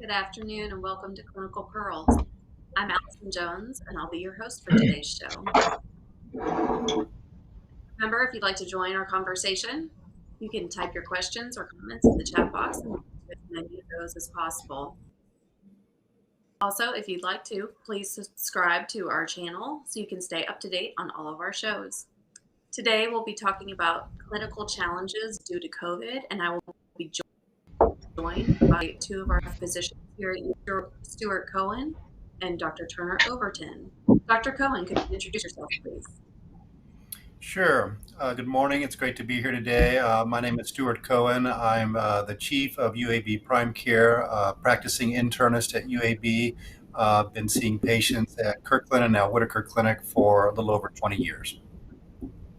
Good afternoon and welcome to Clinical Pearls. I'm Allison Jones and I'll be your host for today's show. Remember, if you'd like to join our conversation, you can type your questions or comments in the chat box and we'll get to as many of those as possible. Also, if you'd like to, please subscribe to our channel so you can stay up to date on all of our shows. Today, we'll be talking about clinical challenges due to COVID, and I will be joined by two of our physicians here, Stuart Cohen and Dr. Turner Overton. Dr. Cohen, could you introduce yourself, please? Sure. Good morning. It's great to be here today. My name is Stuart Cohen. I'm the chief of UAB Prime Care, practicing internist at UAB. Been seeing patients at Kirkland and now Whitaker Clinic for a little over 20 years.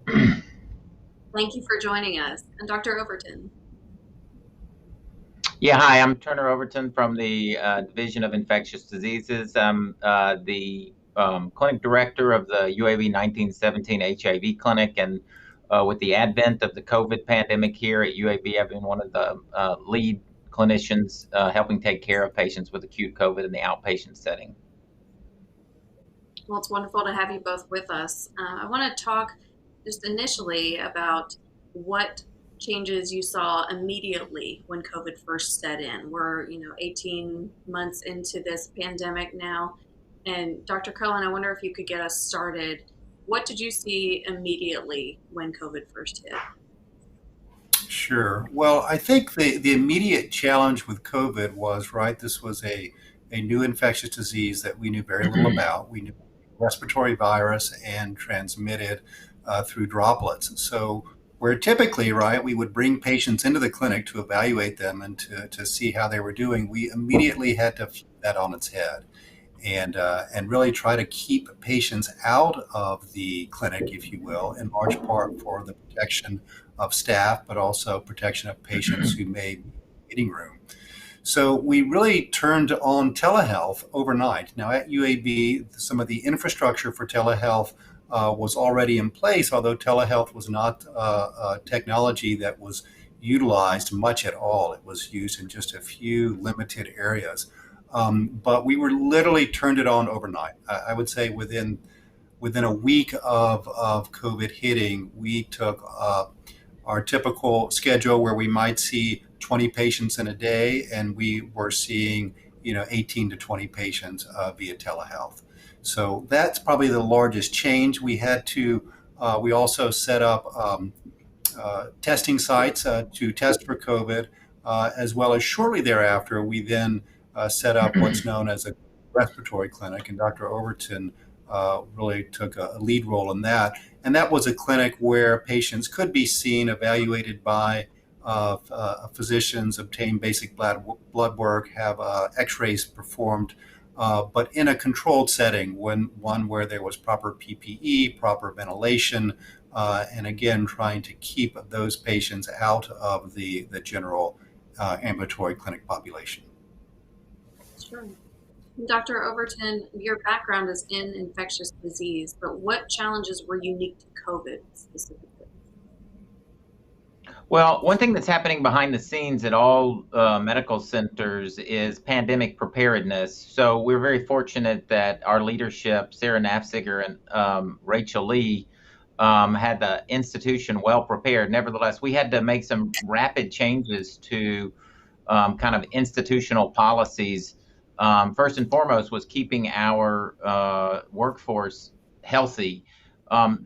Thank you for joining us. And Dr. Overton. Yeah, hi, I'm Turner Overton from the Division of Infectious Diseases. I'm the clinic director of the UAB 1917 HIV clinic, and with the advent of the COVID pandemic here at UAB, I've been one of the lead clinicians helping take care of patients with acute COVID in the outpatient setting. Well, it's wonderful to have you both with us. I want to talk just initially about what changes you saw immediately when COVID first set in. We're, 18 months into this pandemic now. And Dr. Cohen, I wonder if you could get us started. What did you see immediately when COVID first hit? Sure. Well, I think the immediate challenge with COVID was, this was a new infectious disease that we knew very little about. We knew respiratory virus and transmitted through droplets. So where typically, we would bring patients into the clinic to evaluate them and to see how they were doing, we immediately had to flip that on its head and really try to keep patients out of the clinic, if you will, in large part for the protection of staff, but also protection of patients who may be in the waiting room. So we really turned on telehealth overnight. Now at UAB, some of the infrastructure for telehealth was already in place, although telehealth was not technology that was utilized much at all. It was used in just a few limited areas. But we were literally turned it on overnight. I would say within a week of COVID hitting, we took our typical schedule where we might see 20 patients in a day, and we were seeing 18 to 20 patients via telehealth. So that's probably the largest change. We had to. We also set up testing sites to test for COVID, as well as shortly thereafter, we then set up what's known as a respiratory clinic, and Dr. Overton really took a lead role in that. And that was a clinic where patients could be seen, evaluated by physicians, obtain basic blood work, have x-rays performed, but in a controlled setting, one where there was proper PPE, proper ventilation, and again, trying to keep those patients out of the general ambulatory clinic population. Sure. Dr. Overton, your background is in infectious disease, but what challenges were unique to COVID specifically? Well, one thing that's happening behind the scenes at all medical centers is pandemic preparedness. So we're very fortunate that our leadership, Sarah Nafziger and Rachel Lee, had the institution well prepared. Nevertheless, we had to make some rapid changes to kind of institutional policies. First and foremost was keeping our workforce healthy.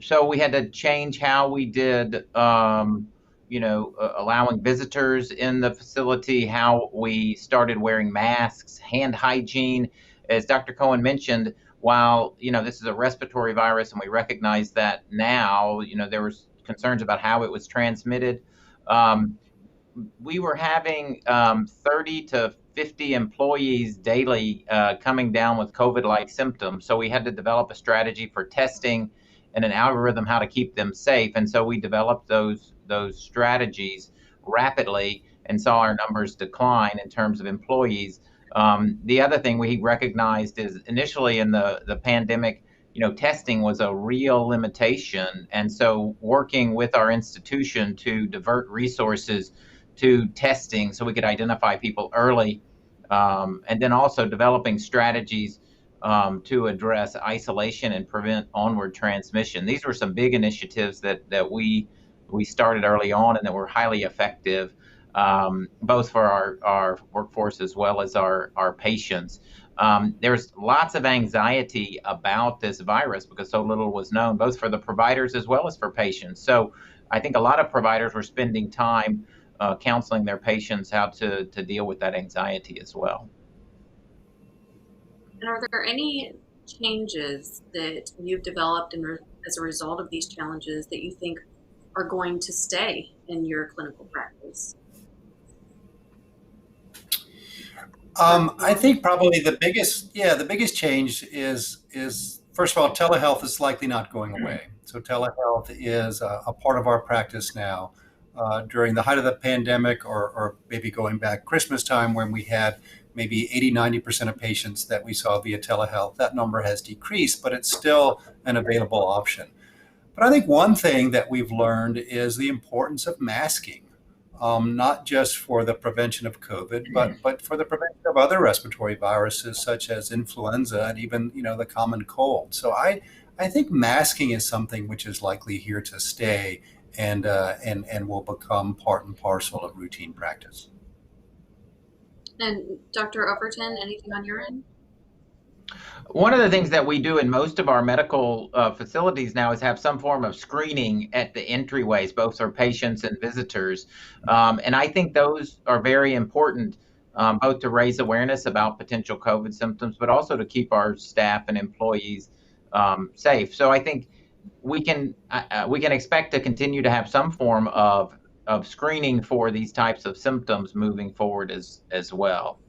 So we had to change how we did allowing visitors in the facility, how we started wearing masks, hand hygiene. As Dr. Cohen mentioned, while, this is a respiratory virus and we recognize that now, there was concerns about how it was transmitted. We were having 30 to 50 employees daily coming down with COVID-like symptoms. So we had to develop a strategy for testing and an algorithm how to keep them safe. And so we developed those strategies rapidly and saw our numbers decline in terms of employees. The other thing we recognized is initially in the pandemic, testing was a real limitation. And so working with our institution to divert resources to testing so we could identify people early and then also developing strategies to address isolation and prevent onward transmission. These were some big initiatives that we started early on and that were highly effective, both for our workforce as well as our patients. There's lots of anxiety about this virus because so little was known, both for the providers as well as for patients. So I think a lot of providers were spending time counseling their patients how to deal with that anxiety as well. And are there any changes that you've developed as a result of these challenges that you think are going to stay in your clinical practice? I think probably the biggest change is first of all, telehealth is likely not going away. So telehealth is a part of our practice now. During the height of the pandemic, or maybe going back Christmas time when we had maybe 80-90% of patients that we saw via telehealth, that number has decreased, but it's still an available option. But I think one thing that we've learned is the importance of masking. Not just for the prevention of COVID, but for the prevention of other respiratory viruses such as influenza and even the common cold. So I think masking is something which is likely here to stay and will become part and parcel of routine practice. And Dr. Overton, anything on your end? One of the things that we do in most of our medical facilities now is have some form of screening at the entryways, both for patients and visitors. And I think those are very important, both to raise awareness about potential COVID symptoms, but also to keep our staff and employees safe. So I think we can expect to continue to have some form of screening for these types of symptoms moving forward as well.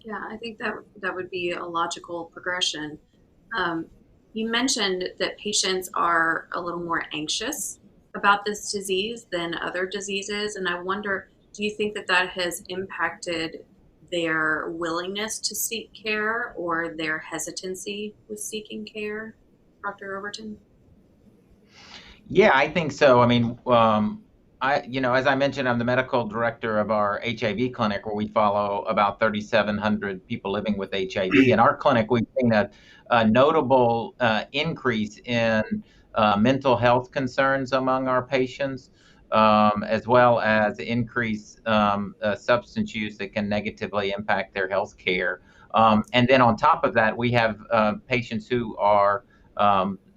Yeah, I think that would be a logical progression. You mentioned that patients are a little more anxious about this disease than other diseases, and I wonder, do you think that has impacted their willingness to seek care or their hesitancy with seeking care, Dr. Overton? Yeah, I think so. I mean, as I mentioned, I'm the medical director of our HIV clinic, where we follow about 3,700 people living with HIV. In our clinic, we've seen a notable increase in mental health concerns among our patients, as well as increased substance use that can negatively impact their health care. And then on top of that, we have patients who are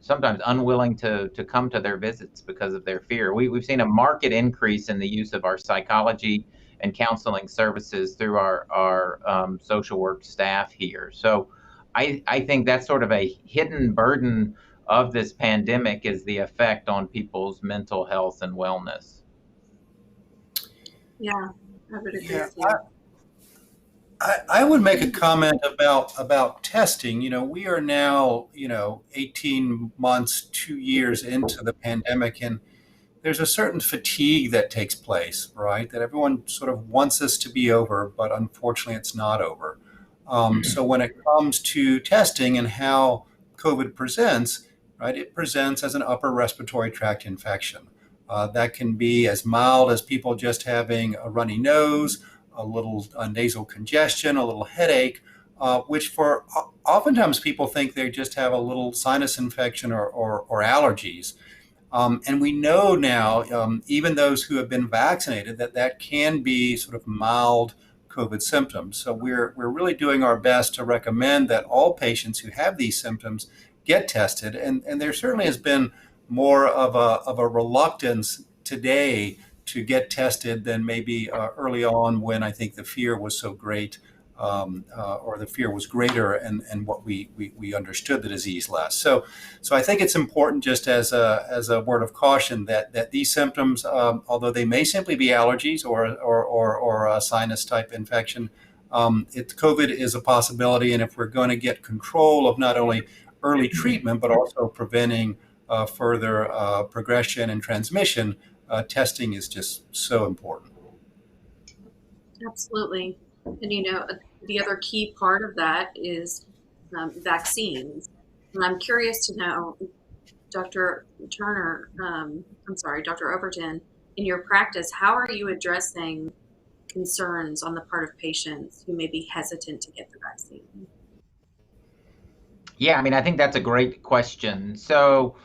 sometimes unwilling to come to their visits because of their fear. We've seen a marked increase in the use of our psychology and counseling services through our social work staff here. So I think that's sort of a hidden burden of this pandemic, is the effect on people's mental health and wellness. Yeah, I would agree with you. I would make a comment about testing. We are now 18 months, 2 years into the pandemic, and there's a certain fatigue that takes place, right? That everyone sort of wants this to be over, but unfortunately it's not over. So when it comes to testing and how COVID presents, right, it presents as an upper respiratory tract infection. That can be as mild as people just having a runny nose, a little nasal congestion, a little headache, which for oftentimes people think they just have a little sinus infection or allergies. And we know now, even those who have been vaccinated, that can be sort of mild COVID symptoms. So we're really doing our best to recommend that all patients who have these symptoms get tested. And there certainly has been more of a reluctance today to get tested than maybe early on, when I think the fear was so great, or the fear was greater, and what we understood the disease less. So I think it's important, just as a word of caution, that these symptoms, although they may simply be allergies or a sinus type infection, COVID is a possibility. And if we're going to get control of not only early treatment, but also preventing further progression and transmission, testing is just so important. Absolutely. And the other key part of that is vaccines. And I'm curious to know, Dr. Turner, Dr. Overton, in your practice, how are you addressing concerns on the part of patients who may be hesitant to get the vaccine? Yeah, I mean, I think that's a great question. So,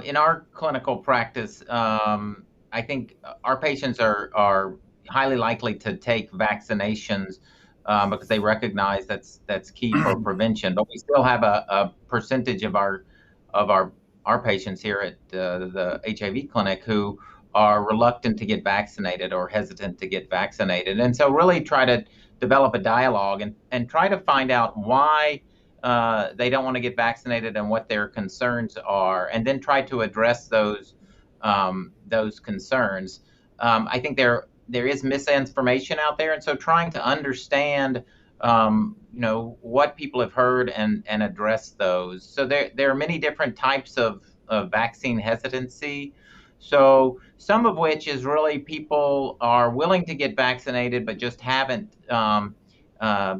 in our clinical practice, I think our patients are highly likely to take vaccinations because they recognize that's key for prevention. But we still have a percentage of our our patients here at the HIV clinic who are reluctant to get vaccinated or hesitant to get vaccinated, and so really try to develop a dialogue and try to find out why they don't want to get vaccinated and what their concerns are, and then try to address those concerns. I think there is misinformation out there, and so trying to understand, what people have heard and address those. So there are many different types of vaccine hesitancy. So some of which is really people are willing to get vaccinated but just haven't.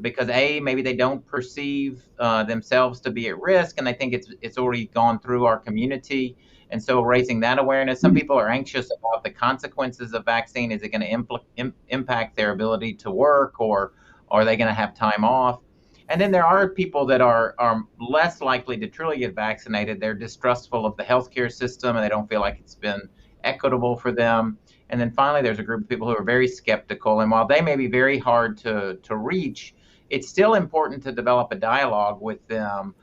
Because maybe they don't perceive themselves to be at risk, and they think it's already gone through our community, and so raising that awareness. Some people are anxious about the consequences of vaccine. Is it going to impact their ability to work, or are they going to have time off? And then there are people that are less likely to truly get vaccinated. They're distrustful of the healthcare system, and they don't feel like it's been equitable for them. And then finally, there's a group of people who are very skeptical. And while they may be very hard to reach, it's still important to develop a dialogue with them.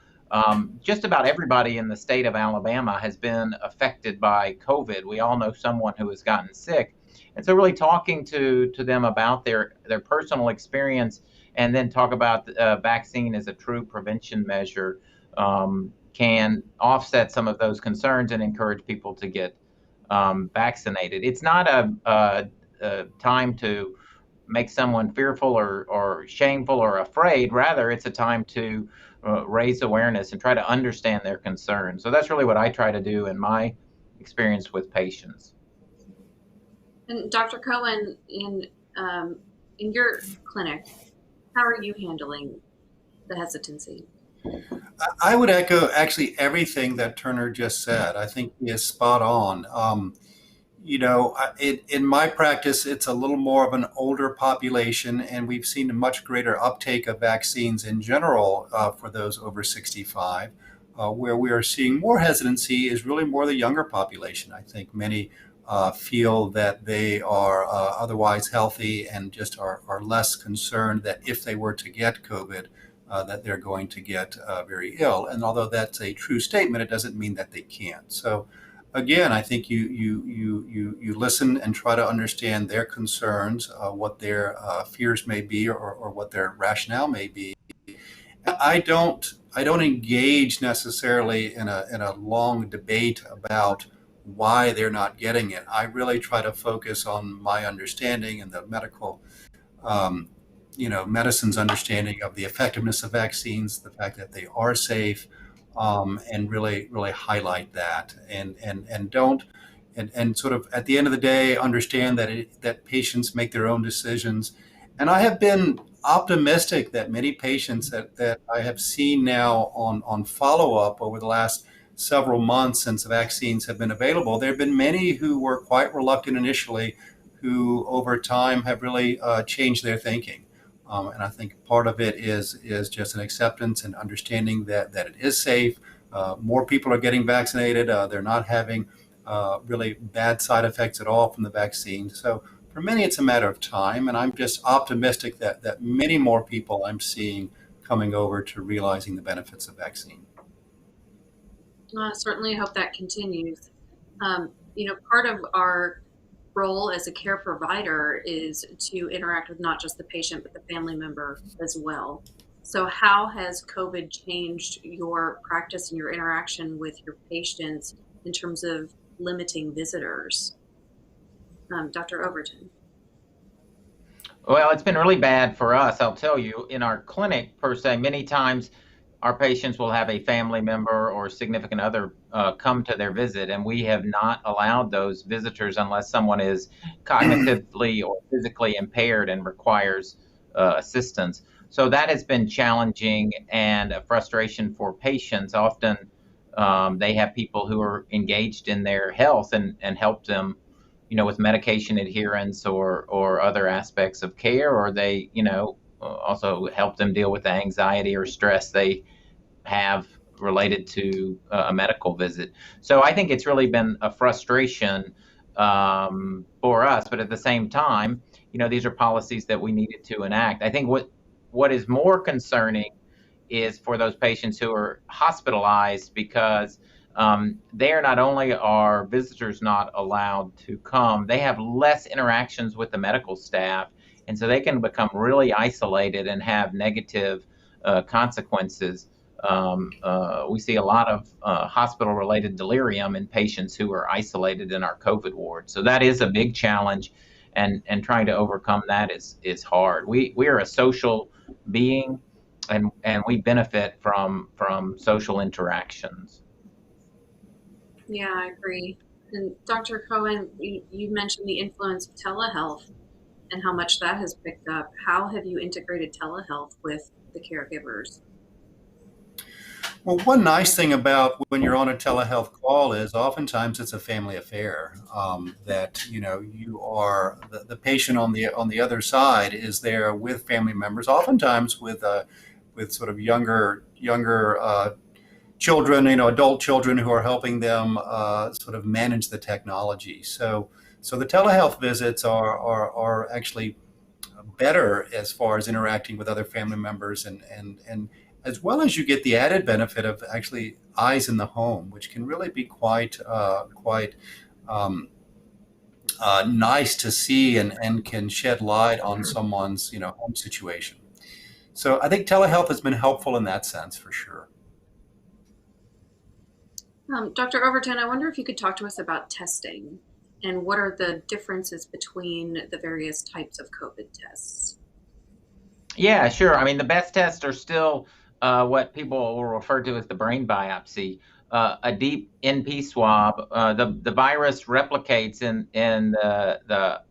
Just about everybody in the state of Alabama has been affected by COVID. We all know someone who has gotten sick. And so really talking to them about their personal experience, and then talk about vaccine as a true prevention measure, can offset some of those concerns and encourage people to get vaccinated. It's not a time to make someone fearful or shameful or afraid. Rather, it's a time to raise awareness and try to understand their concerns. So that's really what I try to do in my experience with patients. And Dr. Cohen, in your clinic, how are you handling the hesitancy? I would echo actually everything that Turner just said. I think he is spot on. In my practice, it's a little more of an older population, and we've seen a much greater uptake of vaccines in general for those over 65. Where we are seeing more hesitancy is really more the younger population. I think many feel that they are otherwise healthy and just are less concerned that if they were to get COVID, that they're going to get very ill. And although that's a true statement, it doesn't mean that they can't. So again, I think you listen and try to understand their concerns, what their fears may be, or what their rationale may be. I don't engage necessarily in a long debate about why they're not getting it. I really try to focus on my understanding and the medical medicine's understanding of the effectiveness of vaccines, the fact that they are safe, and really highlight that, and don't and sort of at the end of the day understand that patients make their own decisions. And I have been optimistic that many patients that I have seen now on follow-up over the last several months since vaccines have been available, there have been many who were quite reluctant initially, who over time have really changed their thinking. And I think part of it is just an acceptance and understanding that it is safe. More people are getting vaccinated. They're not having really bad side effects at all from the vaccine. So for many, it's a matter of time. And I'm just optimistic that many more people I'm seeing coming over to realizing the benefits of vaccine. I certainly hope that continues. Part of our role as a care provider is to interact with not just the patient, but the family member as well. So how has COVID changed your practice and your interaction with your patients in terms of limiting visitors? Dr. Overton. Well, it's been really bad for us, I'll tell you. In our clinic, per se, many times our patients will have a family member or significant other come to their visit, and we have not allowed those visitors unless someone is cognitively or physically impaired and requires assistance. So that has been challenging and a frustration for patients. Often they have people who are engaged in their health and help them, with medication adherence or other aspects of care, or they, also help them deal with the anxiety or stress they have related to a medical visit. So I think it's really been a frustration for us, but at the same time, these are policies that we needed to enact. I think what is more concerning is for those patients who are hospitalized, because there not only are visitors not allowed to come, they have less interactions with the medical staff, and so they can become really isolated and have negative consequences. We see a lot of hospital-related delirium in patients who are isolated in our COVID ward. So that is a big challenge, and trying to overcome that is hard. We are a social being, and we benefit from social interactions. Yeah, I agree. And Dr. Cohen, you mentioned the influence of telehealth and how much that has picked up. How have you integrated telehealth with the caregivers? Well, one nice thing about when you're on a telehealth call is oftentimes it's a family affair. That you are the patient on the other side is there with family members, oftentimes with sort of younger children, adult children who are helping them sort of manage the technology. So the telehealth visits are actually better as far as interacting with other family members, and as well as you get the added benefit of actually eyes in the home, which can really be quite nice to see, and can shed light on someone's home situation. So I think telehealth has been helpful in that sense for sure. Dr. Overton, I wonder if you could talk to us about testing and what are the differences between the various types of COVID tests? Yeah, sure. I mean, the best tests are still what people will refer to as the brain biopsy, a deep NP swab. The virus replicates in the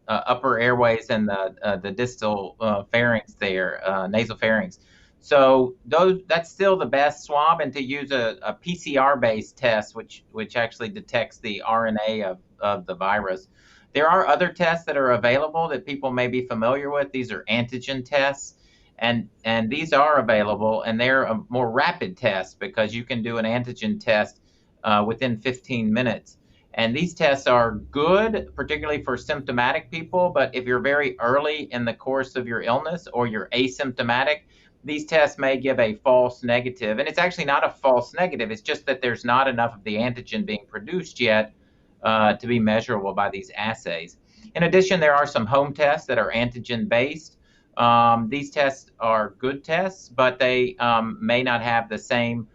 upper airways and the distal pharynx there, nasal pharynx. So that's still the best swab, and to use a PCR-based test, which actually detects the RNA of the virus. There are other tests that are available that people may be familiar with. These are antigen tests, and these are available, and they're a more rapid test because you can do an antigen test within 15 minutes. And these tests are good, particularly for symptomatic people, but if you're very early in the course of your illness or you're asymptomatic, these tests may give a false negative. And it's actually not a false negative, it's just that there's not enough of the antigen being produced yet to be measurable by these assays. In addition, there are some home tests that are antigen-based. These tests are good tests, but they may not have the same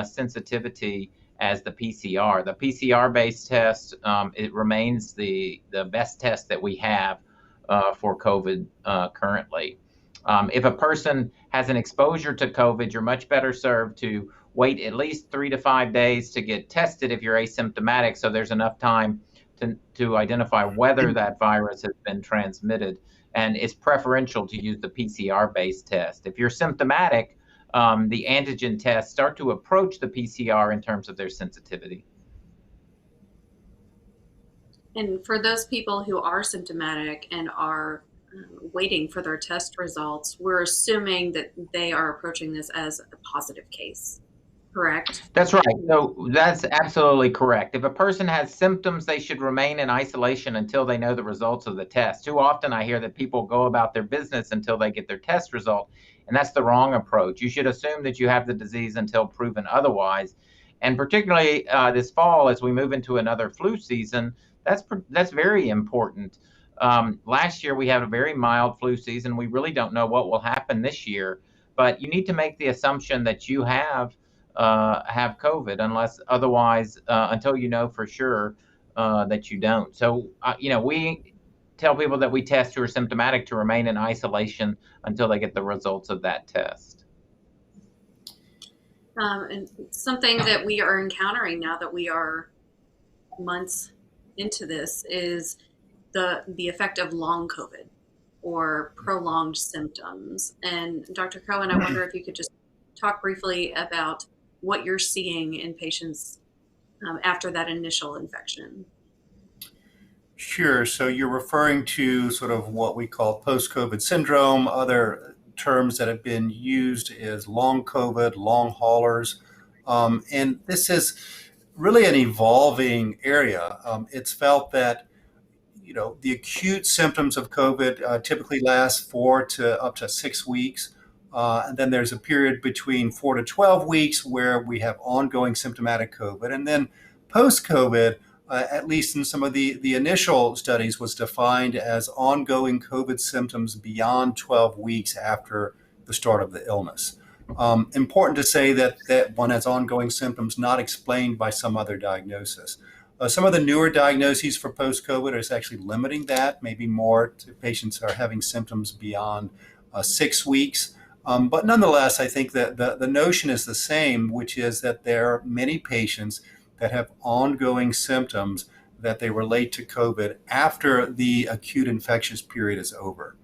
sensitivity as the PCR. The PCR-based test, it remains the best test that we have for COVID currently. If a person has an exposure to COVID, you're much better served to wait at least 3 to 5 days to get tested if you're asymptomatic, so there's enough time to identify whether that virus has been transmitted. And it's preferential to use the PCR-based test. If you're symptomatic, the antigen tests start to approach the PCR in terms of their sensitivity. And for those people who are symptomatic and are waiting for their test results, we're assuming that they are approaching this as a positive case, correct? That's right. So that's absolutely correct. If a person has symptoms, they should remain in isolation until they know the results of the test. Too often I hear that people go about their business until they get their test result, and that's the wrong approach. You should assume that you have the disease until proven otherwise. And particularly this fall, as we move into another flu season, that's very important. Last year we had a very mild flu season. We really don't know what will happen this year, but you need to make the assumption that you have COVID, unless otherwise, until you know for sure that you don't. So, we tell people that we test who are symptomatic to remain in isolation until they get the results of that test. And something that we are encountering now that we are months into this is the effect of long COVID or prolonged symptoms. And Dr. Cohen, I wonder if you could just talk briefly about what you're seeing in patients after that initial infection. Sure. So you're referring to sort of what we call post-COVID syndrome. Other terms that have been used is long COVID, long haulers. And this is really an evolving area. It's felt that the acute symptoms of COVID typically last 4 to up to 6 weeks. And then there's a period between 4 to 12 weeks where we have ongoing symptomatic COVID. And then post COVID, at least in some of the initial studies, was defined as ongoing COVID symptoms beyond 12 weeks after the start of the illness. Important to say that one has ongoing symptoms not explained by some other diagnosis. Some of the newer diagnoses for post-COVID is actually limiting that, maybe more to patients are having symptoms beyond 6 weeks. But nonetheless, I think that the notion is the same, which is that there are many patients that have ongoing symptoms that they relate to COVID after the acute infectious period is over.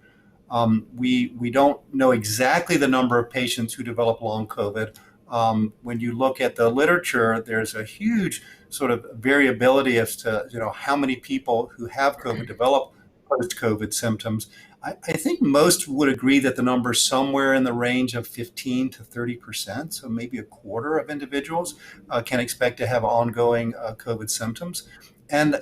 We don't know exactly the number of patients who develop long COVID. When you look at the literature, there's a huge sort of variability as to how many people who have COVID develop post-COVID symptoms. I think most would agree that the number is somewhere in the range of 15 to 30%. So maybe a quarter of individuals can expect to have ongoing COVID symptoms. And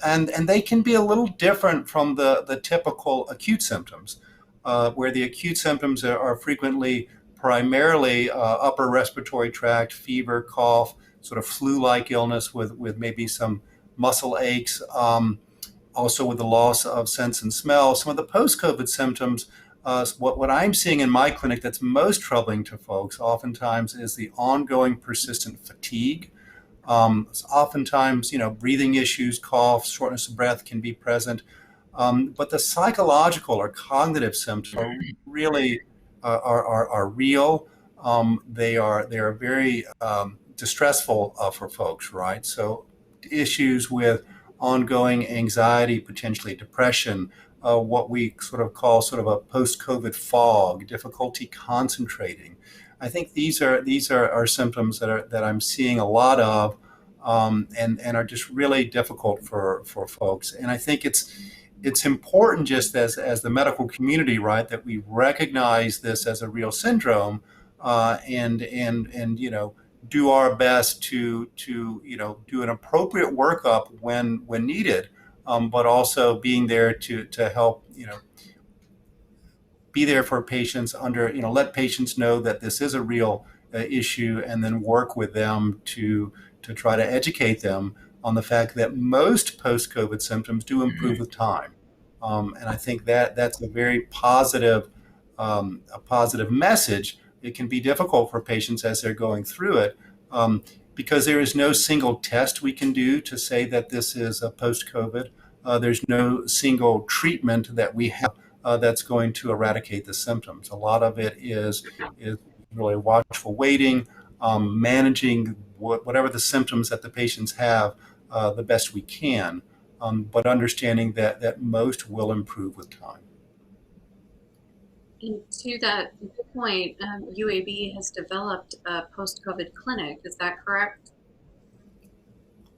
they can be a little different from the typical acute symptoms, where the acute symptoms are frequently primarily upper respiratory tract, fever, cough, sort of flu-like illness with maybe some muscle aches, also with the loss of sense and smell. Some of the post-COVID symptoms, what I'm seeing in my clinic that's most troubling to folks oftentimes is the ongoing persistent fatigue. Oftentimes, breathing issues, cough, shortness of breath can be present. But the psychological or cognitive symptoms are really are real. They are very distressful for folks, right? So issues with ongoing anxiety, potentially depression, what we sort of call sort of a post-COVID fog, difficulty concentrating. I think these are symptoms that I'm seeing a lot of, and are just really difficult for folks. And I think it's important, just as the medical community, right, that we recognize this as a real syndrome, and do our best to do an appropriate workup when needed, but also being there to help be there for patients let patients know that this is a real issue, and then work with them to try to educate them on the fact that most post-COVID symptoms do improve with time. And I think that's a very positive message. It can be difficult for patients as they're going through it, because there is no single test we can do to say that this is a post-COVID. There's no single treatment that we have that's going to eradicate the symptoms. A lot of it is really watchful waiting, managing whatever the symptoms that the patients have the best we can, but understanding that most will improve with time. And to that point, UAB has developed a post-COVID clinic. Is that correct,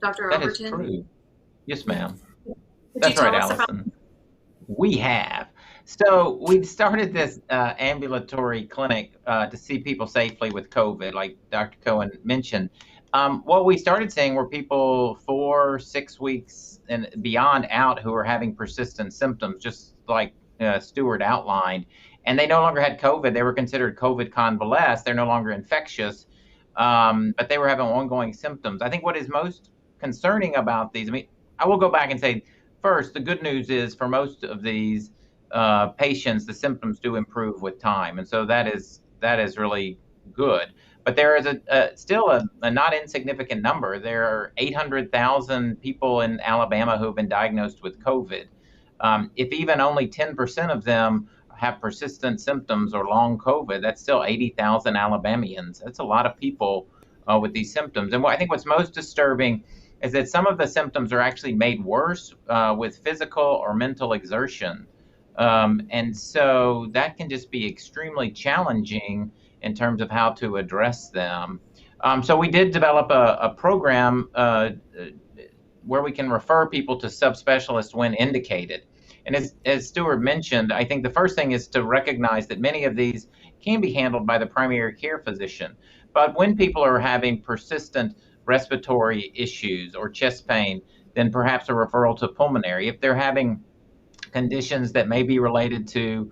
Dr. That is Overton? true. Yes, ma'am. Could That's you tell right, us about? Allison. We have. So we started this ambulatory clinic to see people safely with COVID, like Dr. Cohen mentioned. What we started seeing were people 4-6 weeks and beyond out who were having persistent symptoms, just like Stuart outlined. And they no longer had COVID. They were considered COVID convalesced. They're no longer infectious, but they were having ongoing symptoms. I think what is most concerning about these, I will go back and say, first, the good news is for most of these patients, the symptoms do improve with time. And so that is really good. But there is still a not insignificant number. There are 800,000 people in Alabama who have been diagnosed with COVID. If even only 10% of them have persistent symptoms or long COVID, that's still 80,000 Alabamians. That's a lot of people with these symptoms. And I think what's most disturbing is that some of the symptoms are actually made worse with physical or mental exertion. And so that can just be extremely challenging in terms of how to address them. So we did develop a program where we can refer people to subspecialists when indicated. And as Stuart mentioned, I think the first thing is to recognize that many of these can be handled by the primary care physician. But when people are having persistent respiratory issues or chest pain, then perhaps a referral to pulmonary. If they're having conditions that may be related to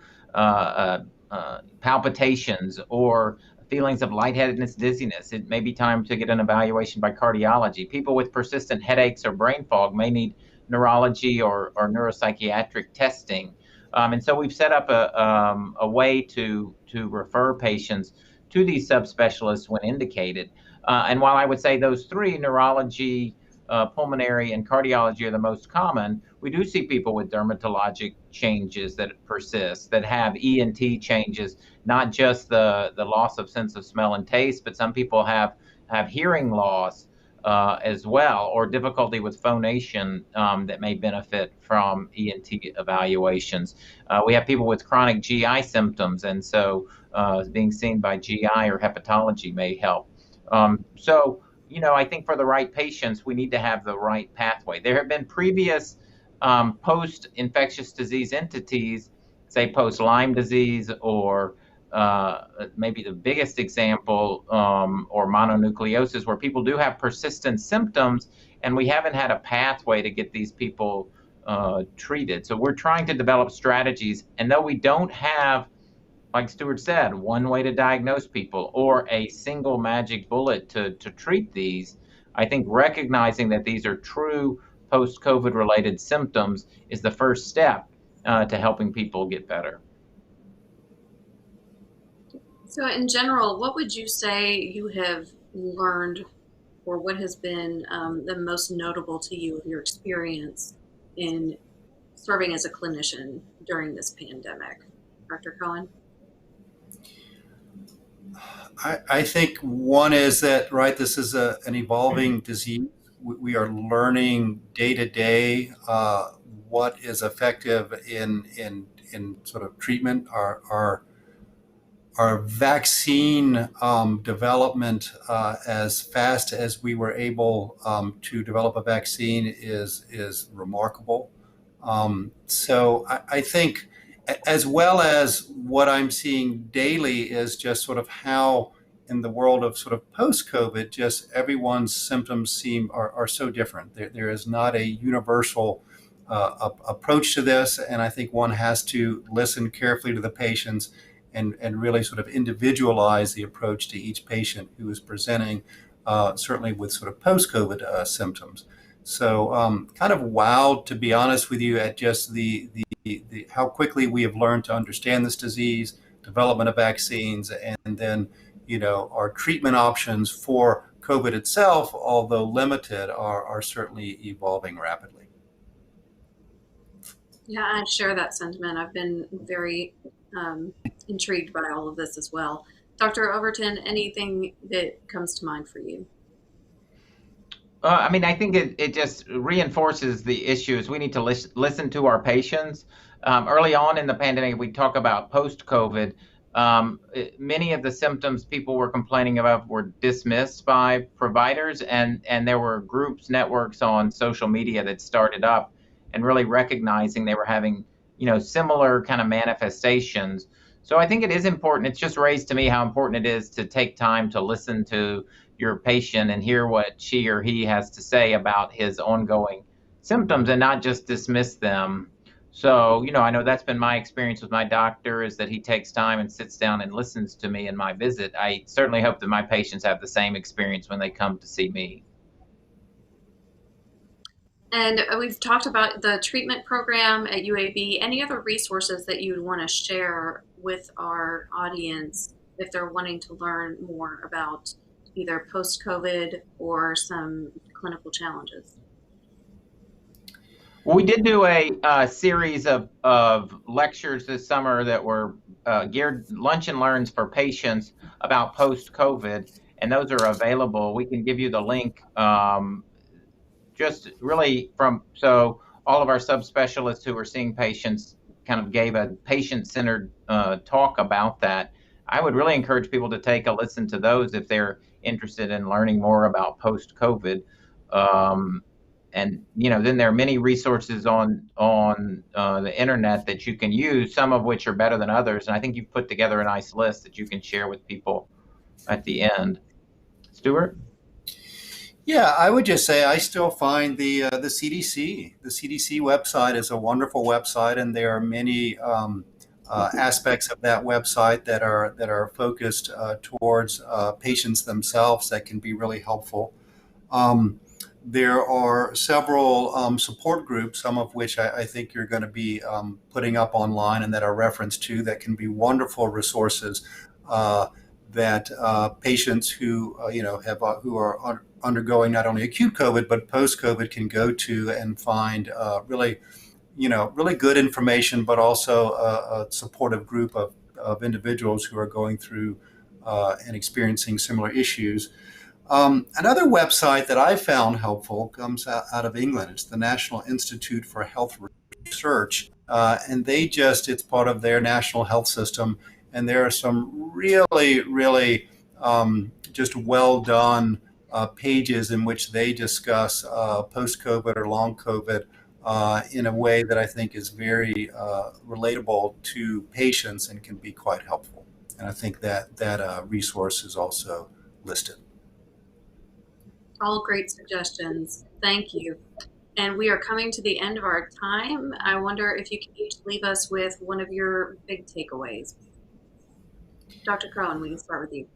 palpitations or feelings of lightheadedness, dizziness, it may be time to get an evaluation by cardiology. People with persistent headaches or brain fog may need neurology or neuropsychiatric testing. And so we've set up a way to refer patients to these subspecialists when indicated. And while I would say those three, neurology, pulmonary, and cardiology, are the most common, we do see people with dermatologic changes that persist, that have ENT changes, not just the loss of sense of smell and taste, but some people have hearing loss as well, or difficulty with phonation that may benefit from ENT evaluations. We have people with chronic GI symptoms, and so being seen by GI or hepatology may help. So, I think for the right patients, we need to have the right pathway. There have been previous post-infectious disease entities, say post-Lyme disease, or maybe the biggest example, or mononucleosis, where people do have persistent symptoms, and we haven't had a pathway to get these people treated. So we're trying to develop strategies, and though we don't have, like Stuart said, one way to diagnose people or a single magic bullet to treat these, I think recognizing that these are true post-COVID related symptoms is the first step to helping people get better. So in general, what would you say you have learned, or what has been the most notable to you of your experience in serving as a clinician during this pandemic? Dr. Cohen? I think one is that, right, this is an evolving disease. We are learning day to day what is effective in sort of treatment. Our vaccine development, as fast as we were able to develop a vaccine, is remarkable. So I think, as well as what I'm seeing daily, is just sort of how in the world of sort of post-COVID, just everyone's symptoms are so different. There is not a universal approach to this, and I think one has to listen carefully to the patients and really sort of individualize the approach to each patient who is presenting, certainly with sort of post-COVID symptoms. So kind of wowed, to be honest with you, at just the how quickly we have learned to understand this disease, development of vaccines, and then our treatment options for COVID itself, although limited, are certainly evolving rapidly. Yeah, I share that sentiment. I've been very intrigued by all of this as well. Dr. Overton, anything that comes to mind for you? I think it just reinforces the issues. We need to listen to our patients. Early on in the pandemic, we talk about post-COVID. Many of the symptoms people were complaining about were dismissed by providers, and there were groups, networks on social media that started up, and really recognizing they were having similar kind of manifestations. So I think it is important. It's just raised to me how important it is to take time to listen to your patient and hear what she or he has to say about his ongoing symptoms, and not just dismiss them. So, I know that's been my experience with my doctor, is that he takes time and sits down and listens to me in my visit. I certainly hope that my patients have the same experience when they come to see me. And we've talked about the treatment program at UAB. Any other resources that you would want to share with our audience if they're wanting to learn more about either post-COVID or some clinical challenges? Well, we did do a series of lectures this summer that were geared lunch and learns for patients about post-COVID, and those are available. We can give you the link. Just really so all of our subspecialists who are seeing patients kind of gave a patient-centered talk about that. I would really encourage people to take a listen to those if they're interested in learning more about post-COVID. then there are many resources on the internet that you can use, some of which are better than others. And I think you've put together a nice list that you can share with people at the end. Stuart? Yeah, I would just say I still find the CDC. The CDC website is a wonderful website, and there are many aspects of that website that are focused towards patients themselves that can be really helpful. There are several support groups, some of which I think you're going to be putting up online and that are referenced to, that can be wonderful resources that patients who who are undergoing not only acute COVID but post-COVID can go to and find really good information, but also a supportive group of individuals who are going through and experiencing similar issues. Another website that I found helpful comes out of England. It's the National Institute for Health Research, and it's part of their national health system. And there are some really just well done pages in which they discuss post-COVID or long COVID in a way that I think is very relatable to patients and can be quite helpful. And I think that resource is also listed. All great suggestions. Thank you. And we are coming to the end of our time. I wonder if you can each leave us with one of your big takeaways. Dr. Cohen, we can start with you.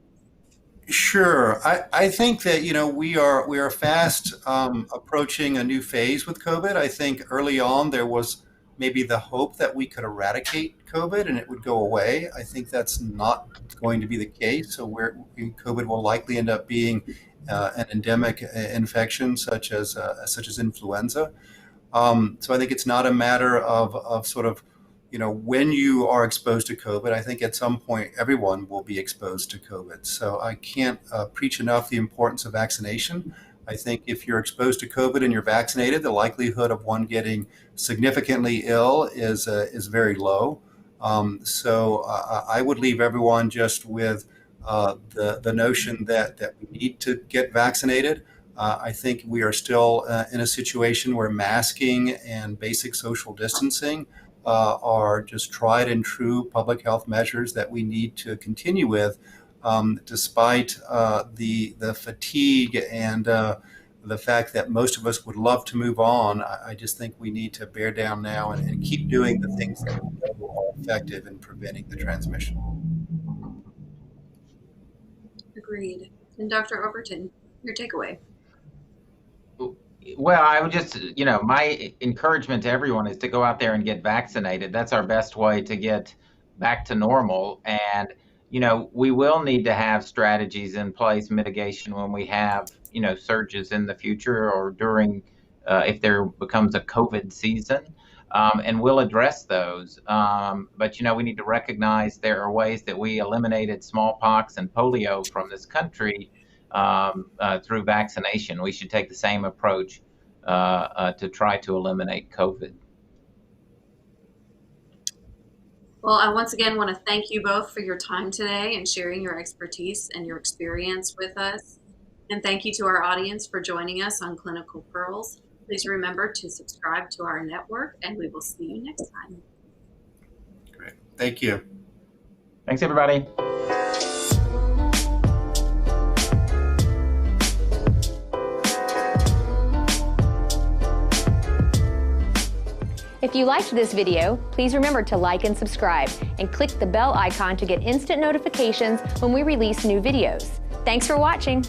Sure. I think that we are fast approaching a new phase with COVID. I think early on there was maybe the hope that we could eradicate COVID and it would go away. I think that's not going to be the case. So COVID will likely end up being an endemic infection such as influenza. So I think it's not a matter of sort of when you are exposed to COVID. I think at some point everyone will be exposed to COVID. So I can't preach enough the importance of vaccination. I think if you're exposed to COVID and you're vaccinated, the likelihood of one getting significantly ill is very low. So I would leave everyone just with the notion that we need to get vaccinated. I think we are still in a situation where masking and basic social distancing are just tried and true public health measures that we need to continue with, despite the fatigue and the fact that most of us would love to move on. I just think we need to bear down now and keep doing the things that we know are effective in preventing the transmission. Agreed. And Dr. Overton, your takeaway. Well, I would just, my encouragement to everyone is to go out there and get vaccinated. That's our best way to get back to normal. And, we will need to have strategies in place, mitigation, when we have, surges in the future or during, if there becomes a COVID season. And we'll address those. But, we need to recognize there are ways that we eliminated smallpox and polio from this country through vaccination. We should take the same approach to try to eliminate COVID. Well, I once again want to thank you both for your time today and sharing your expertise and your experience with us. And thank you to our audience for joining us on Clinical Pearls. Please remember to subscribe to our network, and we will see you next time. Great. Thank you. Thanks, everybody. If you liked this video, please remember to like and subscribe, and click the bell icon to get instant notifications when we release new videos. Thanks for watching.